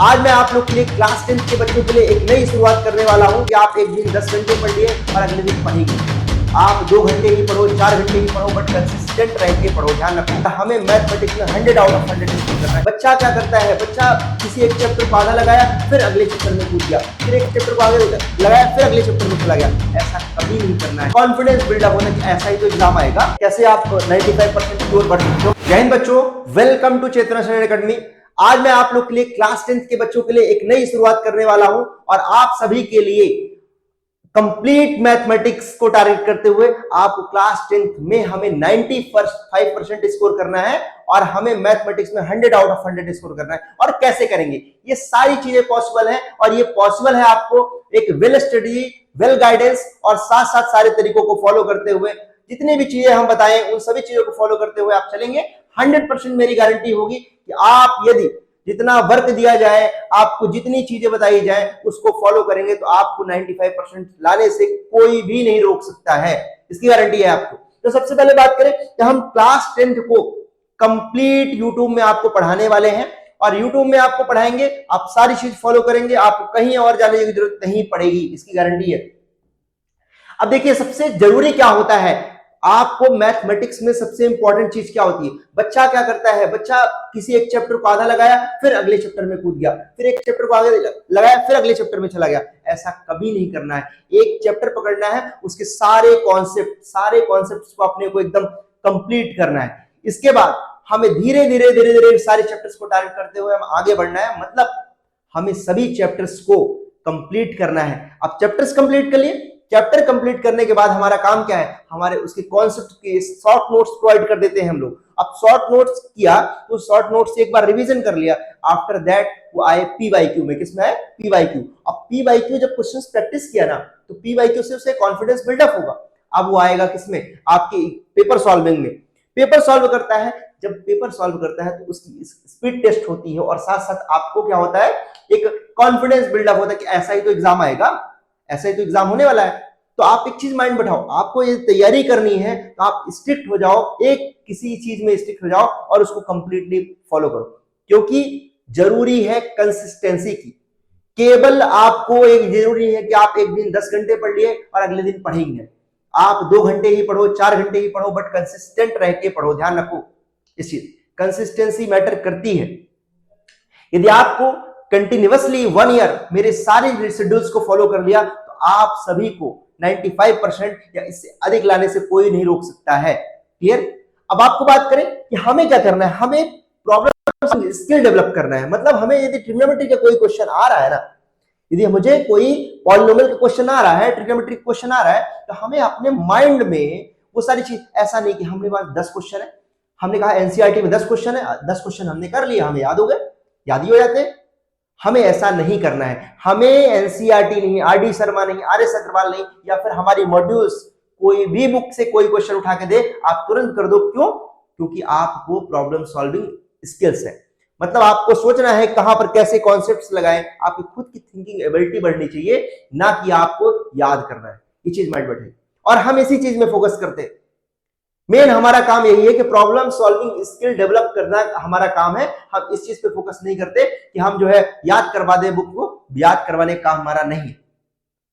आज मैं आप लोग के लिए क्लास 10 के बच्चों के लिए एक नई शुरुआत करने वाला हूं कि आप एक दिन 10 घंटे पढ़ लिए और अगले दिन पढ़ेंगे। आप 2 घंटे ही पढ़ो, 4 घंटे ही पढ़ो, बट कंसिस्टेंट रह के पढ़ो। ध्यान रखो, हमें मैथमेटिक्स में 100 आउट ऑफ 100 स्कोर करना है। बच्चा क्या करता है, बच्चा किसी एक चैप्टर को आधा लगाया, फिर अगले चैप्टर में कूद गया, फिर एक चैप्टर को आगे लगाया, फिर अगले चैप्टर में चला गया। ऐसा कभी नहीं करना है। कॉन्फिडेंस बिल्डअप होना कि ऐसा ही तो एग्जाम आएगा, कैसे आप 95% स्कोर बढ़ सकते हो। जय हिंद बच्चों, welcome to Chetna study academy. आज मैं आप लोग के लिए क्लास 10 के बच्चों के लिए एक नई शुरुआत करने वाला हूं और आप सभी के लिए कंप्लीट मैथमेटिक्स को टारगेट करते हुए आपको क्लास 10 में हमें 95% स्कोर करना है और हमें मैथमेटिक्स में 100 आउट ऑफ 100 स्कोर करना है। और कैसे करेंगे, ये सारी चीजें पॉसिबल है और ये पॉसिबल है आपको एक वेल स्टडी, वेल गाइडेंस और साथ साथ सारे तरीकों को फॉलो करते हुए। जितनी भी चीजें हम बताएं उन सभी चीजों को फॉलो करते हुए आप चलेंगे। 100% मेरी गारंटी होगी कि आप यदि जितना वर्क दिया जाए, आपको जितनी चीजें बताई जाए उसको फॉलो करेंगे तो आपको 95% लाने से कोई भी नहीं रोक सकता है। इसकी गारंटी है आपको। तो सबसे पहले बात करें कि हम क्लास 10 को कंप्लीट यूट्यूब में आपको पढ़ाने वाले हैं और यूट्यूब में आपको पढ़ाएंगे, आप सारी चीज फॉलो करेंगे, आपको कहीं और जाने की जरूरत नहीं पड़ेगी। इसकी गारंटी है। अब देखिए, सबसे जरूरी क्या होता है, आपको मैथमेटिक्स में सबसे इंपॉर्टेंट चीज क्या होती है। बच्चा क्या करता है, बच्चा किसी एक चैप्टर को आधा लगाया, फिर अगले चैप्टर में कूद गया, फिर एक चैप्टर को आगे लगाया, फिर अगले चैप्टर में चला गया। ऐसा कभी नहीं करना है। एक चैप्टर पकड़ना है, उसके सारे कॉन्सेप्ट्स को अपने को एकदम कंप्लीट करना है। इसके बाद हमें धीरे धीरे सारे चैप्टर्स को टारगेट करते हुए हम आगे बढ़ना है। मतलब हमें सभी चैप्टर्स को कंप्लीट करना है। अब चैप्टर्स कंप्लीट कर लिए, चैप्टर कंप्लीट करने के बाद हमारा काम क्या है, हमारे उसके कॉन्सेप्ट के शॉर्ट नोट्स प्रोवाइड कर देते हैं हम लोग। अब शॉर्ट नोट्स किया तो शॉर्ट नोट्स से एक बार रिवीजन कर लिया। आफ्टर दैट वो आए पीवाईक्यू में। किसमें है, पीवाईक्यू। अब पीवाईक्यू जब क्वेश्चंस प्रैक्टिस किया ना तो पीवाईक्यू से उसे कॉन्फिडेंस बिल्डअप होगा। अब वो आएगा किसमें, आपकी पेपर सॉल्विंग में। पेपर सॉल्व करता है, जब पेपर सॉल्व करता है तो उसकी स्पीड टेस्ट होती है और साथ साथ आपको क्या होता है, एक कॉन्फिडेंस बिल्डअप होता है कि ऐसा ही तो एग्जाम आएगा, ऐसा ही तो एग्जाम होने वाला है। तो आप एक चीज माइंड बैठाओ, आपको ये तैयारी करनी है तो आप स्ट्रिक्ट हो जाओ, एक किसी चीज में स्ट्रिक्ट हो जाओ और उसको कंप्लीटली फॉलो करो। क्योंकि जरूरी है कंसिस्टेंसी की। केवल आपको एक जरूरी है कि आप एक दिन 10 घंटे पढ़ लिए और अगले दिन पढ़ेंगे। आप 2 घंटे ही पढ़ो, 4 घंटे ही पढ़ो, बट कंसिस्टेंट रह के पढ़ो। ध्यान रखो, इस चीज कंसिस्टेंसी मैटर करती है। यदि आपको कंटिन्यूअसली 1 ईयर मेरे सारे शेड्यूल्स को फॉलो कर लिया तो आप सभी को 95% या इससे अधिक लाने से कोई नहीं रोक सकता है। क्लियर। अब आपको बात करें कि हमें क्या करना है, हमें प्रॉब्लम स्किल डेवलप करना है। मतलब हमें यदि ट्रिग्नोमेट्री का कोई क्वेश्चन आ रहा है ना, यदि मुझे कोई पॉलिनोमियल का क्वेश्चन आ रहा है, ट्रिग्नोमेट्री क्वेश्चन आ रहा है, तो हमें अपने माइंड में वो सारी चीज, ऐसा नहीं कि हमने पास 10 क्वेश्चन है, हमने कहा एनसीईआरटी में 10 क्वेश्चन है, 10 क्वेश्चन हमने कर लिया, हमें याद हो गए, याद ही हो जाते हैं। हमें ऐसा नहीं करना है। हमें एनसीईआरटी नहीं, आरडी शर्मा नहीं, आरएस अग्रवाल नहीं, या फिर हमारी मॉड्यूल्स कोई भी बुक से कोई क्वेश्चन उठा के दे, आप तुरंत कर दो। क्यों? क्योंकि आपको प्रॉब्लम सॉल्विंग स्किल्स है। मतलब आपको सोचना है कहां पर कैसे कॉन्सेप्ट्स लगाएं, आपकी खुद की थिंकिंग एबिलिटी बढ़नी चाहिए, ना कि आपको याद करना है। ये चीज माइंड बैठे और हम इसी चीज में फोकस करते हैं। मेन हमारा काम यही है कि प्रॉब्लम सॉल्विंग स्किल डेवलप करना हमारा काम है। हम इस चीज पे फोकस नहीं करते कि हम जो है याद करवा दें बुक को। याद करवाने का काम हमारा नहीं है।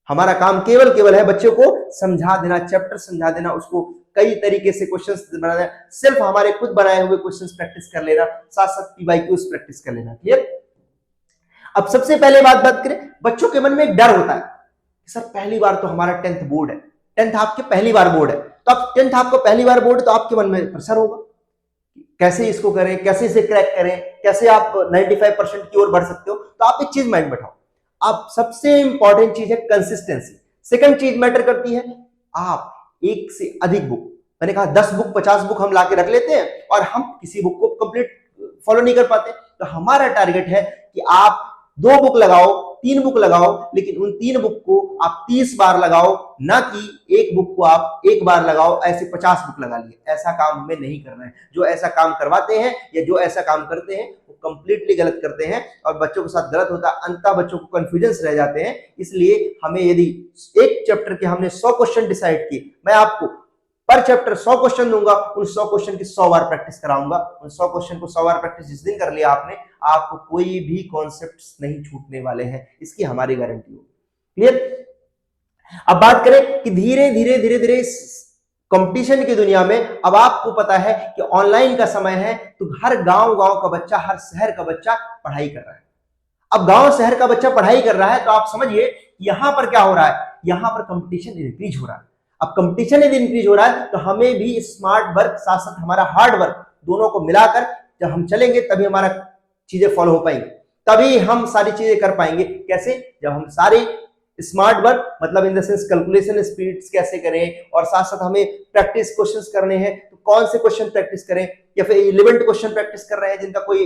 हमारा काम केवल है बच्चों को समझा देना, चैप्टर समझा देना, उसको कई तरीके से क्वेश्चंस बनाना, सिर्फ हमारे खुद बनाए हुए क्वेश्चंस प्रैक्टिस कर लेना, साथ साथ पीवाईक्यूज प्रैक्टिस कर लेना। क्लियर। अब सबसे पहले बात करें, बच्चों के मन में एक डर होता है, सर पहली बार तो हमारा 10th बोर्ड है, 10th आपके पहली बार बोर्ड है, तो अब 10th आपको पहली बार बोर्ड, तो आपके मन में प्रेशर होगा, कैसे इसको करें, कैसे इसे क्रैक करें, कैसे आप 95% की ओर बढ़ सकते हो। तो आप एक चीज माइंड बैठाओ, आप सबसे इंपॉर्टेंट चीज है कंसिस्टेंसी। सेकंड चीज मैटर करती है, आप एक से अधिक बुक, मैंने कहा 10 बुक 50 बुक हम लाके रख लेते हैं और हम किसी बुक को कंप्लीट फॉलो नहीं कर पाते। तो हमारा टारगेट है कि आप 2 बुक लगाओ, 3 बुक लगाओ, लेकिन उन 3 बुक को आप 30 बार लगाओ, ना कि एक बुक को आप 1 बार लगाओ, ऐसे 50 बुक लगा लिए। ऐसा काम हमें नहीं करना है। जो ऐसा काम करवाते हैं या जो ऐसा काम करते हैं वो कंप्लीटली गलत करते हैं और बच्चों के साथ गलत होता है। अंततः बच्चों को कंफ्यूजन रह जाते हैं। इसलिए हमें यदि एक चैप्टर के हमने 100 क्वेश्चन डिसाइड किए, मैं आपको पर चैप्टर 100 क्वेश्चन दूंगा, उन 100 क्वेश्चन की 100 बार प्रैक्टिस कराऊंगा। उन 100 क्वेश्चन को 100 बार प्रैक्टिस जिस दिन कर लिया आपने, आपको कोई भी कॉन्सेप्ट्स नहीं छूटने वाले हैं, इसकी हमारी गारंटी हो। क्लियर? अब बात करें कि धीरे धीरे धीरे धीरे कंपटीशन की दुनिया में अब आपको पता है कि ऑनलाइन का समय है, तो हर गांव का बच्चा, हर शहर का बच्चा पढ़ाई कर रहा है। अब गांव शहर का बच्चा पढ़ाई कर रहा है, तो आप समझिए यहां पर क्या हो रहा है, यहां पर कंपटीशन इंक्रीज हो रहा है। अब कंपटीशन यदि इंक्रीज हो रहा है, तो हमें भी स्मार्ट वर्क साथ साथ हमारा हार्ड वर्क दोनों को मिलाकर जब हम चलेंगे, तभी हमारा चीजें फॉलो हो पाएंगी, तभी हम सारी चीजें कर पाएंगे। कैसे? जब हम सारी स्मार्ट वर्क मतलब in the sense calculation speeds कैसे करें, और साथ साथ हमें प्रैक्टिस क्वेश्चंस करने हैं, तो कौन से क्वेश्चन प्रैक्टिस करें, या फिर रिलेवेंट क्वेश्चन प्रैक्टिस कर रहे हैं जिनका कोई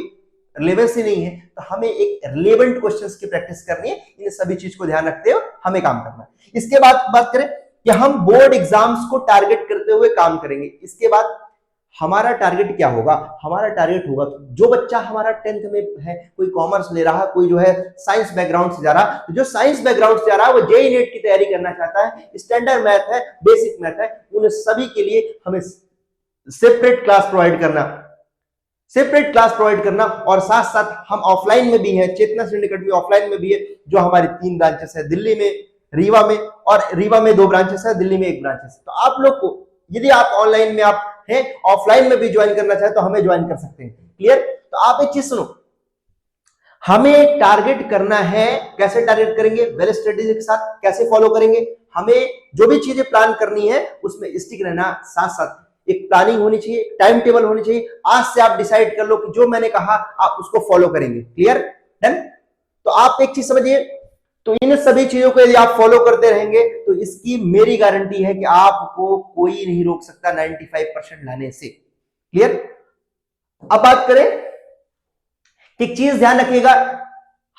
रिलेवेंस ही नहीं है, तो हमें एक रिलेवेंट क्वेश्चंस की प्रैक्टिस करनी है। इन सभी चीज को ध्यान रखते हुए हमें काम करना है। इसके बाद बात करें कि हम बोर्ड एग्जाम्स को टारगेट करते हुए काम करेंगे। इसके बाद हमारा टारगेट क्या होगा? हमारा टारगेट होगा जो बच्चा हमारा 10th में है, कोई कॉमर्स ले रहा है, कोई जो है साइंस बैकग्राउंड से जा रहा है, तो जो साइंस बैकग्राउंड से जा रहा है वो जेईई नीट की तैयारी करना चाहता है, स्टैंडर्ड मैथ है, बेसिक मैथ है, उन सभी के लिए हमें सेपरेट क्लास प्रोवाइड करना, और साथ साथ हम ऑफलाइन में भी हैं, चेतना स्टडी अकेडमी ऑफलाइन में भी है, जो हमारी 3 ब्रांचेस है, दिल्ली में, रीवा में, और रीवा में 2 ब्रांचेस है, दिल्ली में 1 ब्रांचेस। तो आप लोग को यदि आप ऑनलाइन में आप हैं, ऑफलाइन में भी ज्वाइन करना चाहे तो हमें ज्वाइन कर सकते हैं। क्लियर? तो आप एक चीज सुनो, हमें टारगेट करना है। कैसे टारगेट करेंगे? वेल स्ट्रेटेजी के साथ। कैसे फॉलो करेंगे? हमें जो भी चीजें प्लान करनी है उसमें स्टिक रहना, साथ साथ एक प्लानिंग होनी चाहिए, टाइम टेबल होनी चाहिए। आज से आप डिसाइड कर लो कि जो मैंने कहा आप उसको फॉलो करेंगे। क्लियर? डन? तो आप एक चीज समझिए, तो इन सभी चीजों को यदि आप फॉलो करते रहेंगे, तो इसकी मेरी गारंटी है कि आपको कोई नहीं रोक सकता 95% लाने से। क्लियर? अब बात करें, एक चीज ध्यान रखिएगा,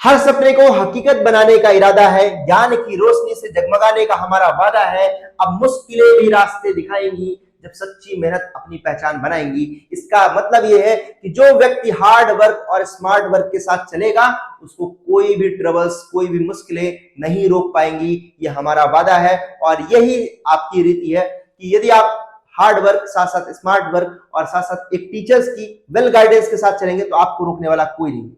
हर सपने को हकीकत बनाने का इरादा है, ज्ञान की रोशनी से जगमगाने का हमारा वादा है। अब मुश्किलें भी रास्ते दिखाएंगी जब सच्ची मेहनत अपनी पहचान बनाएंगी। इसका मतलब यह है कि जो व्यक्ति हार्ड वर्क और स्मार्ट वर्क के साथ चलेगा, उसको कोई भी ट्रबल्स, कोई भी मुश्किलें नहीं रोक पाएंगी। यह हमारा वादा है, और यही आपकी रीति है कि यदि आप हार्ड वर्क साथ साथ स्मार्ट वर्क और साथ साथ एक टीचर्स की वेल गाइडेंस के साथ चलेंगे, तो आपको रोकने वाला कोई नहीं।